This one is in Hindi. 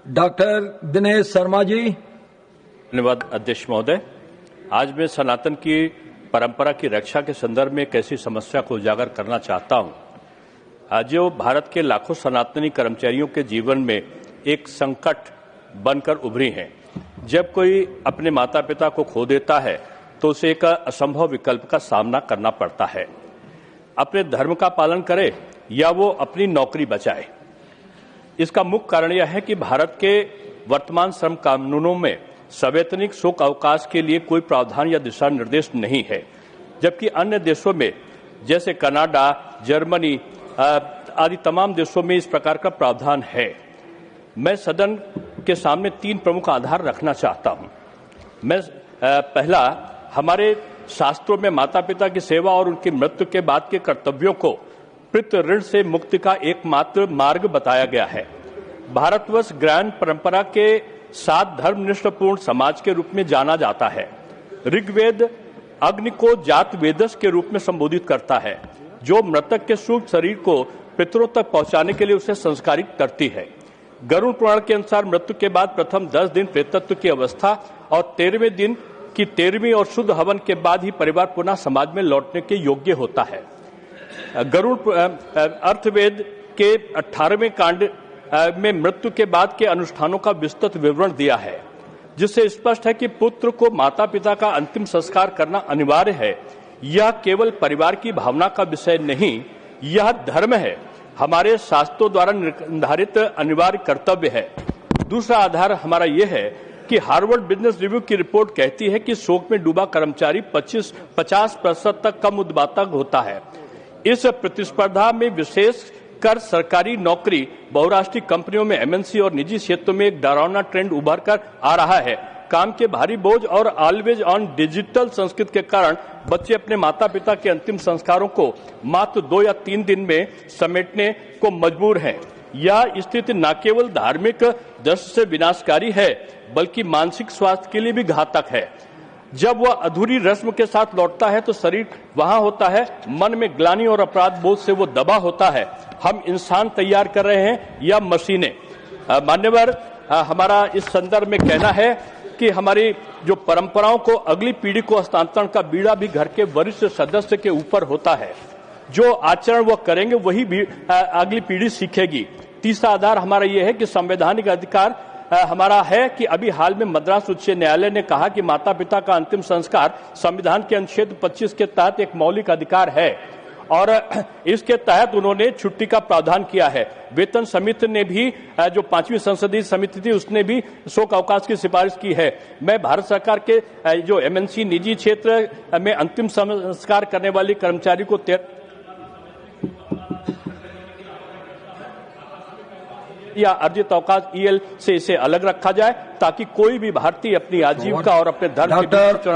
डॉक्टर दिनेश शर्मा जी। धन्यवाद अध्यक्ष महोदय। आज मैं सनातन की परंपरा की रक्षा के संदर्भ में एक ऐसी समस्या को उजागर करना चाहता हूं। आज जो भारत के लाखों सनातनी कर्मचारियों के जीवन में एक संकट बनकर उभरी हैं। जब कोई अपने माता पिता को खो देता है तो उसे एक असंभव विकल्प का सामना करना पड़ता है। अपने धर्म का पालन करे या वो अपनी नौकरी बचाए। इसका मुख्य कारण यह है कि भारत के वर्तमान श्रम कानूनों में सवैतनिक शोक अवकाश के लिए कोई प्रावधान या दिशा निर्देश नहीं है, जबकि अन्य देशों में जैसे कनाडा, जर्मनी आदि तमाम देशों में इस प्रकार का प्रावधान है। मैं सदन के सामने 3 प्रमुख आधार रखना चाहता हूं। पहला, हमारे शास्त्रों में माता पिता की सेवा और उनकी मृत्यु के बाद के कर्तव्यों को पितृ ऋण से मुक्ति का एकमात्र मार्ग बताया गया है। भारतवर्ष ज्ञान परंपरा के 7 धर्मनिष्ठपूर्ण समाज के रूप में जाना जाता है। ऋग्वेद अग्नि को जात वेदस के रूप में संबोधित करता है, जो मृतक के शुभ शरीर को पितरों तक पहुंचाने के लिए उसे संस्कारित करती है। गरुड़ पुराण के अनुसार मृत्यु के बाद प्रथम 10 दिन प्रेतत्व की अवस्था और 13वें दिन की 13वीं और शुद्ध हवन के बाद ही परिवार पुनः समाज में लौटने के योग्य होता है। गरुड़ अर्थवेद के 18वें कांड में मृत्यु के बाद के अनुष्ठानों का विस्तृत विवरण दिया है, जिससे स्पष्ट है कि पुत्र को माता पिता का अंतिम संस्कार करना अनिवार्य है। यह केवल परिवार की भावना का विषय नहीं, यह धर्म है, हमारे शास्त्रों द्वारा निर्धारित अनिवार्य कर्तव्य है। दूसरा आधार हमारा यह है कि हार्वर्ड बिजनेस रिव्यू की रिपोर्ट कहती है कि शोक में डूबा कर्मचारी 50% तक कम उत्पादक होता है। इस प्रतिस्पर्धा में विशेष कर सरकारी नौकरी, बहुराष्ट्रीय कंपनियों में एमएनसी और निजी क्षेत्रों में एक डरावना ट्रेंड उभर कर आ रहा है। काम के भारी बोझ और ऑलवेज ऑन डिजिटल संस्कृति के कारण बच्चे अपने माता पिता के अंतिम संस्कारों को मात्र 2 या 3 दिन में समेटने को मजबूर हैं। यह स्थिति न केवल धार्मिक दृष्टि से विनाशकारी है, बल्कि मानसिक स्वास्थ्य के लिए भी घातक है। जब वह अधूरी रस्म के साथ लौटता है तो शरीर वहां होता है, मन में ग्लानि और अपराध बोध से वो दबा होता है। हम इंसान तैयार कर रहे हैं या मशीनें? मान्यवर, हमारा इस संदर्भ में कहना है कि हमारी जो परंपराओं को अगली पीढ़ी को हस्तांतरण का बीड़ा भी घर के वरिष्ठ सदस्य के ऊपर होता है। जो आचरण वो करेंगे वही भी अगली पीढ़ी सीखेगी। तीसरा आधार हमारा यह है कि संवैधानिक अधिकार हमारा है कि अभी हाल में मद्रास उच्च न्यायालय ने कहा कि माता पिता का अंतिम संस्कार संविधान के अनुच्छेद 25 के तहत एक मौलिक अधिकार है और इसके तहत उन्होंने छुट्टी का प्रावधान किया है। वेतन समिति ने भी, जो 5वीं संसदीय समिति थी, उसने भी शोक अवकाश की सिफारिश की है। मैं भारत सरकार के जो एमएनसी निजी क्षेत्र में अंतिम संस्कार करने वाले कर्मचारी को या अर्जित अवकाश ईएल से इसे अलग रखा जाए, ताकि कोई भी भारतीय अपनी आजीविका और अपने धर्म के बीच